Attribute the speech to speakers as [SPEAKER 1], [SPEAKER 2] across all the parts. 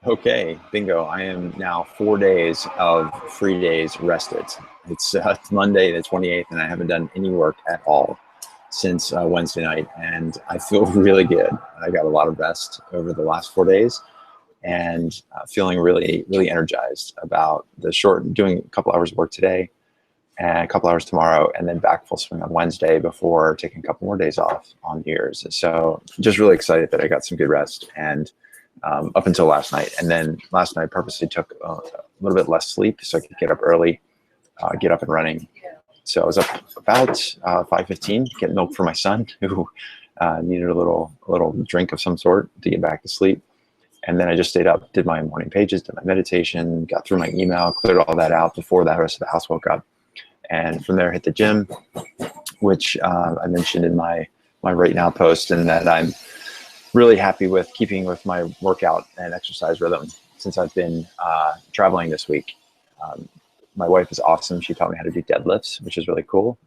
[SPEAKER 1] Okay, bingo. I am now 4 days of free days rested. It's Monday the 28th, and I haven't done any work at all since Wednesday night, and I feel really good. I got a lot of rest over the last 4 days, and feeling really, really energized about doing a couple hours of work today and a couple hours tomorrow, and then back full swing on Wednesday before taking a couple more days off on New Year's. So just really excited that I got some good rest and up until last night. And then last night I purposely took a little bit less sleep so I could get up early, get up and running. So I was up about 5:15, getting milk for my son who needed a little drink of some sort to get back to sleep. And then I just stayed up, did my morning pages, did my meditation, got through my email, cleared all that out before the rest of the house woke up. And from there hit the gym, which I mentioned in my Right Now post, and that I'm really happy with keeping with my workout and exercise rhythm since I've been traveling this week. My wife is awesome. She taught me how to do deadlifts, which is really cool.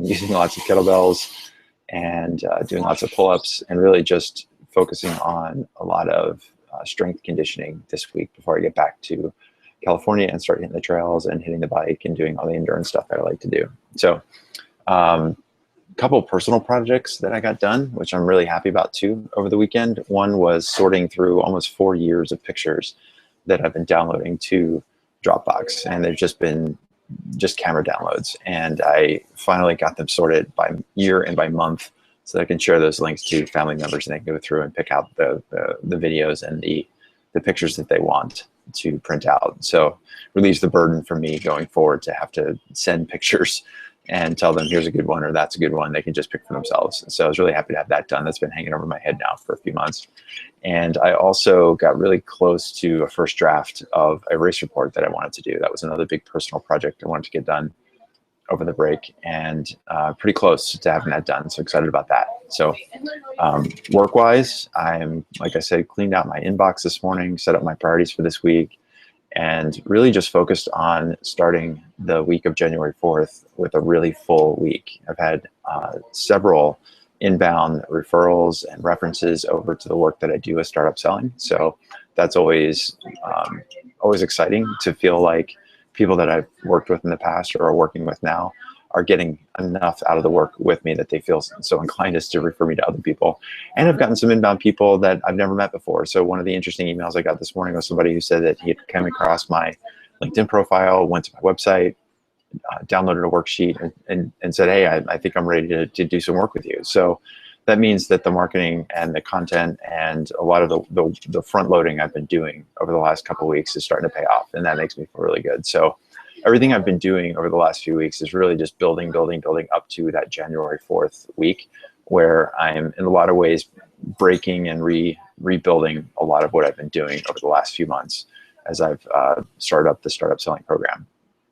[SPEAKER 1] Using lots of kettlebells and doing lots of pull-ups, and really just focusing on a lot of strength conditioning this week before I get back to California and start hitting the trails and hitting the bike and doing all the endurance stuff that I like to do. So couple of personal projects that I got done, which I'm really happy about too over the weekend. One was sorting through almost 4 years of pictures that I've been downloading to Dropbox, and they've just been camera downloads. And I finally got them sorted by year and by month so that I can share those links to family members, and they can go through and pick out the videos and the pictures that they want to print out. So relieves the burden for me going forward to have to send pictures and tell them here's a good one or that's a good one. They can just pick for themselves. So I was really happy to have that done. That's been hanging over my head now for a few months. And I also got really close to a first draft of a race report that I wanted to do. That was another big personal project I wanted to get done over the break, and pretty close to having that done. So excited about that. So work-wise, I'm, like I said, cleaned out my inbox this morning, set up my priorities for this week, and really just focused on starting the week of January 4th with a really full week. I've had several inbound referrals and references over to the work that I do with startup selling. So that's always exciting to feel like people that I've worked with in the past or are working with now are getting enough out of the work with me that they feel so inclined as to refer me to other people. And I've gotten some inbound people that I've never met before. So one of the interesting emails I got this morning was somebody who said that he had come across my LinkedIn profile, went to my website, downloaded a worksheet, and said, hey, I think I'm ready to do some work with you. So that means that the marketing and the content and a lot of the front loading I've been doing over the last couple of weeks is starting to pay off, and that makes me feel really good. So everything I've been doing over the last few weeks is really just building up to that January 4th week, where I'm in a lot of ways breaking and rebuilding a lot of what I've been doing over the last few months as I've started up the startup selling program.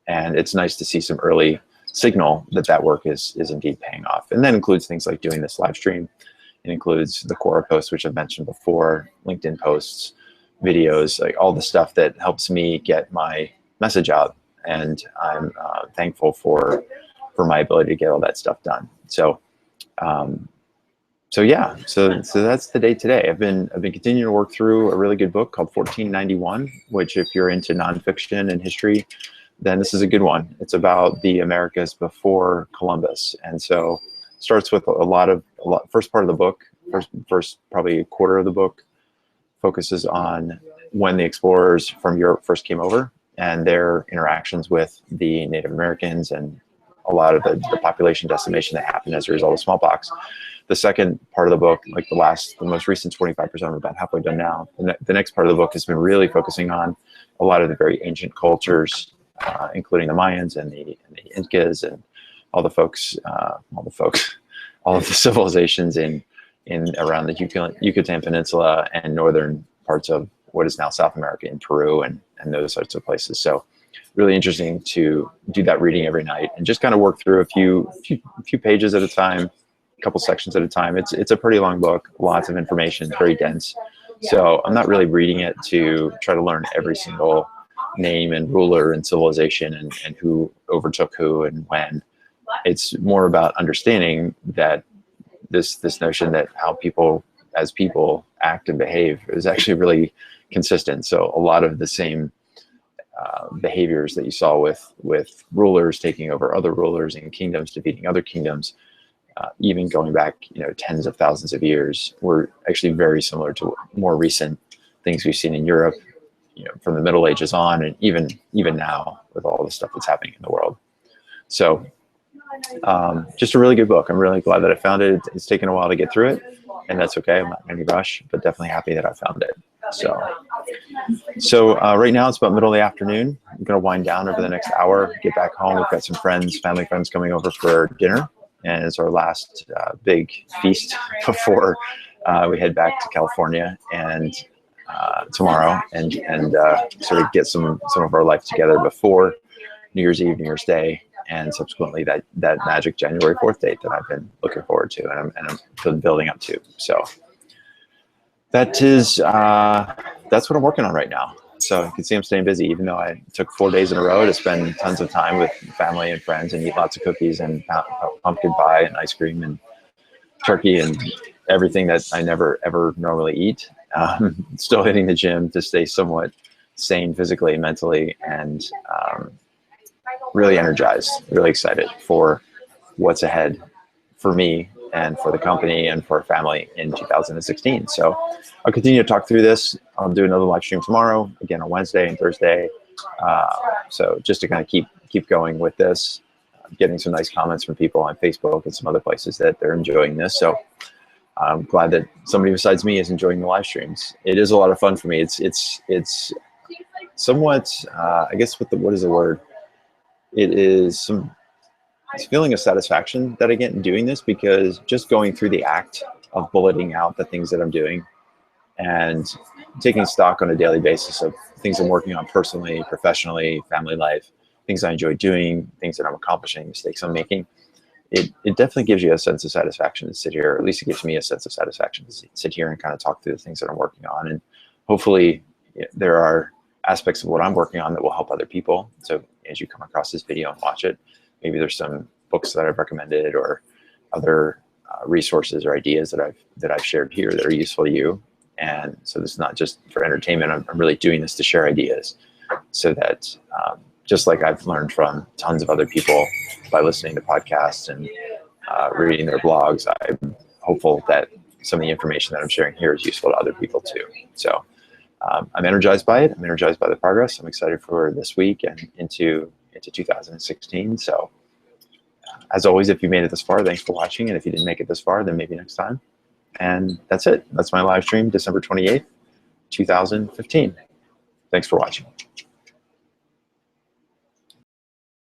[SPEAKER 1] And it's nice to see some early signal that work is indeed paying off. And that includes things like doing this live stream. It includes the Quora posts, which I've mentioned before, LinkedIn posts, videos, like all the stuff that helps me get my message out. And I'm thankful for my ability to get all that stuff done. So yeah, so that's the day today. I've been continuing to work through a really good book called 1491, which if you're into nonfiction and history, then this is a good one. It's about the Americas before Columbus, and so starts with first part of the book, first probably a quarter of the book focuses on when the explorers from Europe first came over and their interactions with the Native Americans and a lot of the population decimation that happened as a result of smallpox. The second part of the book, like the most recent 25%, I'm about halfway done now. The next part of the book has been really focusing on a lot of the very ancient cultures, including the Mayans and the Incas and all of the civilizations in around the Yucatan Peninsula and northern parts of what is now South America, in Peru and those sorts of places. So really interesting to do that reading every night and just kind of work through a few pages at a time, a couple sections at a time. It's a pretty long book, lots of information, very dense. So I'm not really reading it to try to learn every single name and ruler and civilization and who overtook who and when. It's more about understanding that this notion that how people as people act and behave is actually really consistent. So a lot of the same behaviors that you saw with rulers taking over other rulers and kingdoms defeating other kingdoms, even going back, tens of thousands of years, were actually very similar to more recent things we've seen in Europe, from the Middle Ages on, and even now with all the stuff that's happening in the world. So just a really good book. I'm really glad that I found it. It's taken a while to get through it, and that's okay. I'm not in any rush, but definitely happy that I found it. So right now it's about middle of the afternoon. I'm going to wind down over the next hour, get back home. We've got some family friends coming over for dinner, and it's our last big feast before we head back to California and tomorrow, and sort of get some of our life together before New Year's Eve, New Year's Day, and subsequently that magic January 4th date that I've been looking forward to, and I'm been building up to. So that is that's what I'm working on right now. So you can see I'm staying busy, even though I took 4 days in a row to spend tons of time with family and friends and eat lots of cookies and pumpkin pie and ice cream and turkey and everything that I never ever normally eat. Still hitting the gym to stay somewhat sane physically, mentally, and really energized, really excited for what's ahead for me and for the company and for our family in 2016. So I'll continue to talk through this. I'll do another live stream tomorrow, again on Wednesday and Thursday. So just to kind of keep going with this, getting some nice comments from people on Facebook and some other places that they're enjoying this. So I'm glad that somebody besides me is enjoying the live streams. It is a lot of fun for me. It's somewhat, I guess, what is the word? It's feeling of satisfaction that I get in doing this, because just going through the act of bulleting out the things that I'm doing and taking stock on a daily basis of things I'm working on personally, professionally, family life, things I enjoy doing, things that I'm accomplishing, mistakes I'm making. It definitely gives you a sense of satisfaction to sit here, or at least it gives me a sense of satisfaction to sit here and kind of talk through the things that I'm working on. And hopefully there are aspects of what I'm working on that will help other people. So as you come across this video and watch it, maybe there's some books that I've recommended or other resources or ideas that I've shared here that are useful to you. And so this is not just for entertainment. I'm really doing this to share ideas, so that just like I've learned from tons of other people by listening to podcasts and reading their blogs, I'm hopeful that some of the information that I'm sharing here is useful to other people too. So I'm energized by it. I'm energized by the progress. I'm excited for this week and into 2016. So as always, if you made it this far, thanks for watching. And if you didn't make it this far, then maybe next time. And that's it. That's my live stream, December 28th, 2015. Thanks for watching.